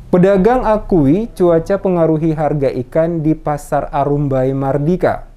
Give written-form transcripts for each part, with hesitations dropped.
Pedagang akui cuaca pengaruhi harga ikan di Pasar Arumbai Mardika.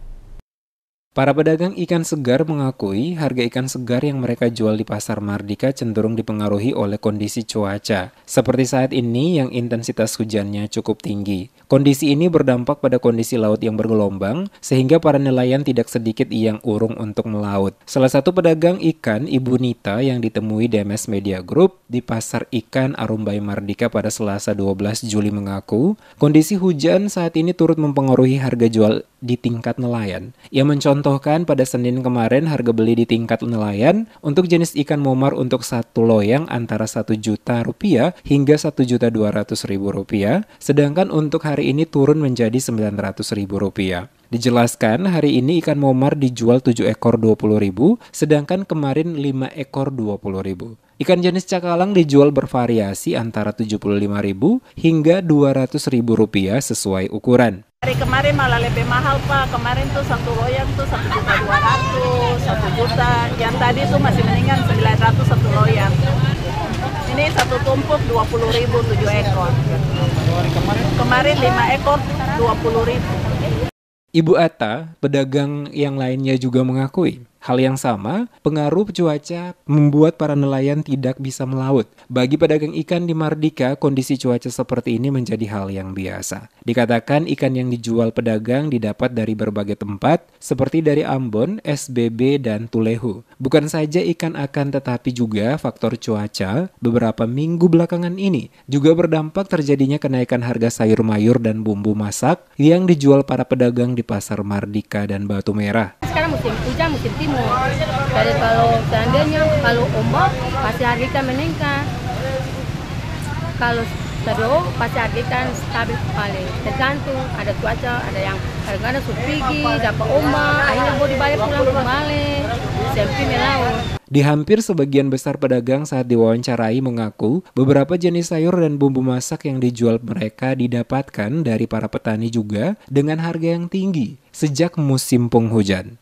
Para pedagang ikan segar mengakui harga ikan segar yang mereka jual di Pasar Mardika cenderung dipengaruhi oleh kondisi cuaca. Seperti saat ini yang intensitas hujannya cukup tinggi. Kondisi ini berdampak pada kondisi laut yang bergelombang, sehingga para nelayan tidak sedikit yang urung untuk melaut. Salah satu pedagang ikan, Ibu Nita, yang ditemui DMS Media Group di Pasar Ikan Arumbai Mardika pada Selasa 12 Juli mengaku, kondisi hujan saat ini turut mempengaruhi harga jual di tingkat nelayan. Ia mencontohkan pada Senin kemarin harga beli di tingkat nelayan untuk jenis ikan momar untuk satu loyang antara Rp1.000.000 hingga Rp1.200.000, sedangkan untuk hari ini turun menjadi Rp900.000. Dijelaskan hari ini ikan momar dijual 7 ekor Rp20.000, sedangkan kemarin 5 ekor Rp20.000. Ikan jenis cakalang dijual bervariasi antara Rp75.000 hingga Rp200.000 sesuai ukuran. Hari kemarin malah lebih mahal Pak, kemarin tuh satu loyang tuh Rp1.200.000, 1 juta, yang tadi tuh masih mendingan Rp900 satu loyang. Ini satu tumpuk Rp20.000 7 ekor. Kemarin 5 ekor Rp20.000. Ibu Ata, pedagang yang lainnya juga mengakui hal yang sama, pengaruh cuaca membuat para nelayan tidak bisa melaut. Bagi pedagang ikan di Mardika, kondisi cuaca seperti ini menjadi hal yang biasa. Dikatakan ikan yang dijual pedagang didapat dari berbagai tempat, seperti dari Ambon, SBB, dan Tulehu. Bukan saja ikan akan tetapi juga faktor cuaca beberapa minggu belakangan ini juga berdampak terjadinya kenaikan harga sayur mayur dan bumbu masak yang dijual para pedagang di Pasar Mardika dan Batu Merah. Sekarang musim hujan, musim timur. Jadi kalau seandainya kalau ombak pasti harga ikan meningkat. Kalau teduh pasti harga ikan stabil paling. Tergantung ada cuaca, ada yang kadang-kadang subsidi, dapat ombak, akhirnya mau dibayar pulang kembali. Sampai melaut. Di hampir sebagian besar pedagang saat diwawancarai mengaku beberapa jenis sayur dan bumbu masak yang dijual mereka didapatkan dari para petani juga dengan harga yang tinggi sejak musim penghujan.